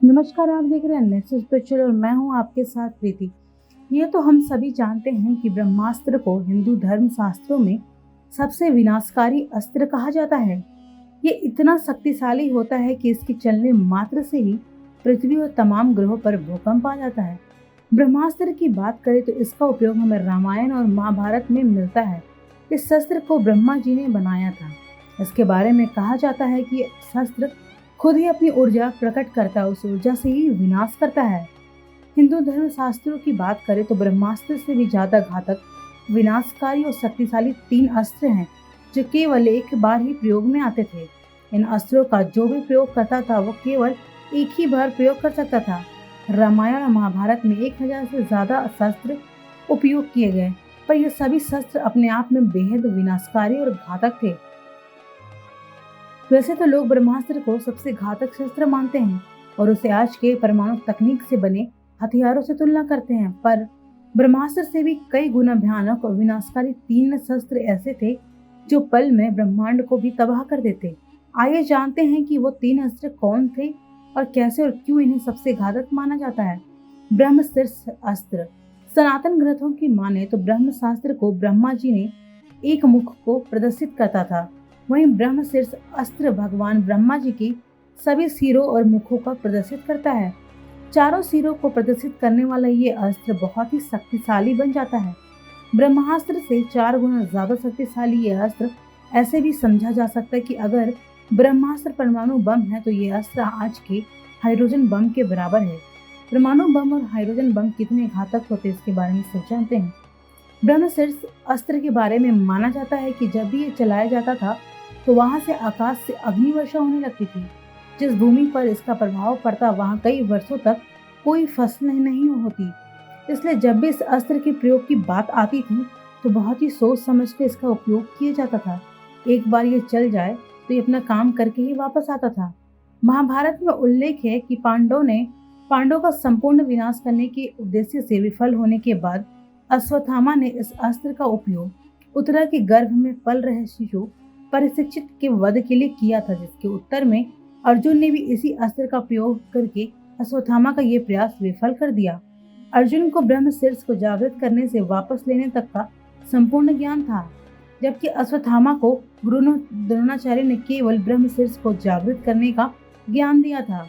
नमस्कार, आप देख रहे हैं नेक्स्ट स्पिरिचुअल और मैं हूं आपके साथ प्रीति। ये तो हम सभी जानते हैं कि ब्रह्मास्त्र को हिंदू धर्म शास्त्रों में सबसे विनाशकारी अस्त्र कहा जाता है। ये इतना शक्तिशाली होता है कि इसके चलने मात्र से ही पृथ्वी और तमाम ग्रहों पर भूकंप आ जाता है। ब्रह्मास्त्र की बात करें तो इसका उपयोग हमें रामायण और महाभारत में मिलता है। इस शस्त्र को ब्रह्मा जी ने बनाया था। इसके बारे में कहा जाता है कि शस्त्र खुद ही अपनी ऊर्जा प्रकट करता है, उस ऊर्जा से ही विनाश करता है। हिंदू धर्म शास्त्रों की बात करें तो ब्रह्मास्त्र से भी ज्यादा घातक, विनाशकारी और शक्तिशाली 3 अस्त्र हैं जो केवल एक बार ही प्रयोग में आते थे। इन अस्त्रों का जो भी प्रयोग करता था वो केवल एक ही बार प्रयोग कर सकता था। रामायण और महाभारत में 1000 से ज्यादा शस्त्र उपयोग किए गए, पर ये सभी शस्त्र अपने आप में बेहद विनाशकारी और घातक थे। वैसे तो लोग ब्रह्मास्त्र को सबसे घातक शस्त्र मानते हैं और उसे आज के परमाणु तकनीक से बने हथियारों से तुलना करते हैं, पर ब्रह्मास्त्र से भी कई गुना भयानक और विनाशकारी 3 शस्त्र ऐसे थे जो पल में ब्रह्मांड को भी तबाह कर देते। आइए जानते हैं कि वो 3 अस्त्र कौन थे और कैसे और क्यों इन्हें सबसे घातक माना जाता है। ब्रह्मशीर्ष अस्त्र। सनातन ग्रंथों की माने तो ब्रह्मास्त्र को ब्रह्मा जी ने एक मुख को प्रदर्शित करता था। वहीं ब्रह्मशीर्ष अस्त्र भगवान ब्रह्मा जी की सभी सिरों और मुखों का प्रदर्शित करता है। चारों सिरों को प्रदर्शित करने वाला ये अस्त्र बहुत ही शक्तिशाली बन जाता है। ब्रह्मास्त्र से 4 गुना ज्यादा शक्तिशाली ये अस्त्र ऐसे भी समझा जा सकता है कि अगर ब्रह्मास्त्र परमाणु बम है तो ये अस्त्र आज के हाइड्रोजन बम के बराबर है। परमाणु बम और हाइड्रोजन बम कितने घातक होते हैं इसके बारे में सब जानते हैं। ब्रह्मशीर्ष अस्त्र के बारे में माना जाता है कि जब भी ये चलाया जाता था तो वहां से आकाश से अग्नि वर्षा होने लगती थी। जिस भूमि पर इसका प्रभाव पड़ता वहां कई वर्षों तक कोई फसल नहीं होती। इसलिए जब भी इस अस्त्र के प्रयोग की बात आती थी तो बहुत ही सोच समझ कर इसका उपयोग किया जाता था। एक बार ये चल जाए तो ये अपना काम करके ही वापस आता था। महाभारत में उल्लेख है कि पांडवों का संपूर्ण विनाश करने के उद्देश्य से विफल होने के बाद अश्वत्थामा ने इस अस्त्र का उपयोग उत्तरा के गर्भ में पल रहे शिशु परिशिक्षित के वध के लिए किया था, जिसके उत्तर में अर्जुन ने भी इसी अस्त्र का प्रयोग करके अश्वत्थामा का ये प्रयास विफल कर दिया। अर्जुन को ब्रह्मशीर्ष को जागृत करने से वापस लेने तक का संपूर्ण ज्ञान था, जबकि अश्वत्थामा को गुरु द्रोणाचार्य ने केवल ब्रह्मशीर्ष को जागृत करने का ज्ञान दिया था।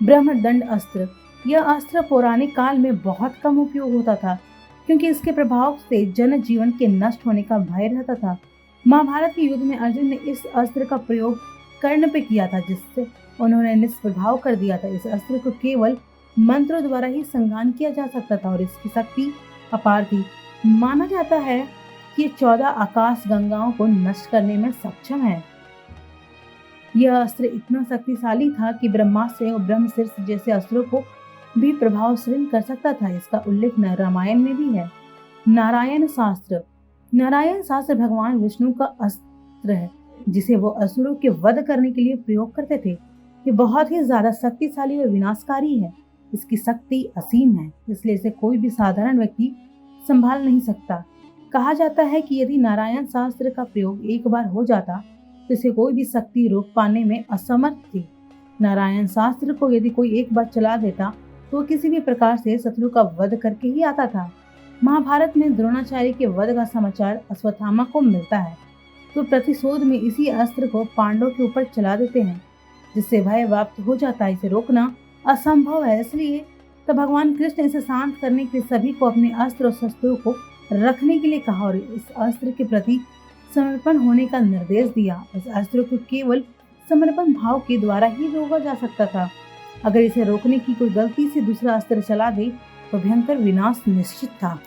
ब्रह्मदंड अस्त्र। यह अस्त्र पौराणिक काल में बहुत कम उपयोग होता था क्योंकि इसके प्रभाव से जन जीवन के नष्ट होने का भय रहता था। महाभारत के युद्ध में अर्जुन ने इस अस्त्र का प्रयोग कर्ण पे किया था, जिससे उन्होंने निष्प्रभाव कर दिया था। इस अस्त्र को केवल मंत्रों द्वारा ही संहार किया जा सकता था और इसकी शक्ति अपार थी। माना जाता है कि 14 आकाश गंगाओं को नष्ट करने में सक्षम है। यह अस्त्र इतना शक्तिशाली था कि ब्रह्मास्त्र और ब्रह्मशीर्ष जैसे अस्त्रों को भी प्रभावशील कर सकता था। इसका उल्लेख रामायण में भी है। नारायण शास्त्र। नारायण शास्त्र भगवान विष्णु का अस्त्र है जिसे वो असुरों के वध करने के लिए प्रयोग करते थे। ये बहुत ही ज्यादा शक्तिशाली और विनाशकारी है। इसकी शक्ति असीम है, इसलिए इसे कोई भी साधारण व्यक्ति संभाल नहीं सकता। कहा जाता है कि यदि नारायण शास्त्र का प्रयोग एक बार हो जाता तो इसे कोई भी शक्ति रोक पाने में असमर्थ थी। नारायण शास्त्र को यदि कोई एक बार चला देता तो किसी भी प्रकार से शत्रु का वध करके ही आता था। महाभारत में द्रोणाचार्य के वध का समाचार अश्वत्थामा को मिलता है तो प्रतिशोध में इसी अस्त्र को पांडवों के ऊपर चला देते हैं, जिससे भय व्याप्त हो जाता है। इसे रोकना असंभव है, इसलिए तो भगवान कृष्ण इसे शांत करने के लिए सभी को अपने अस्त्र और शस्त्रों को रखने के लिए कहा और इस अस्त्र के प्रति समर्पण होने का निर्देश दिया। इस अस्त्र को केवल समर्पण भाव के द्वारा ही रोका जा सकता था। अगर इसे रोकने की कोई गलती से दूसरा अस्त्र चला दे तो भयंकर विनाश निश्चित था।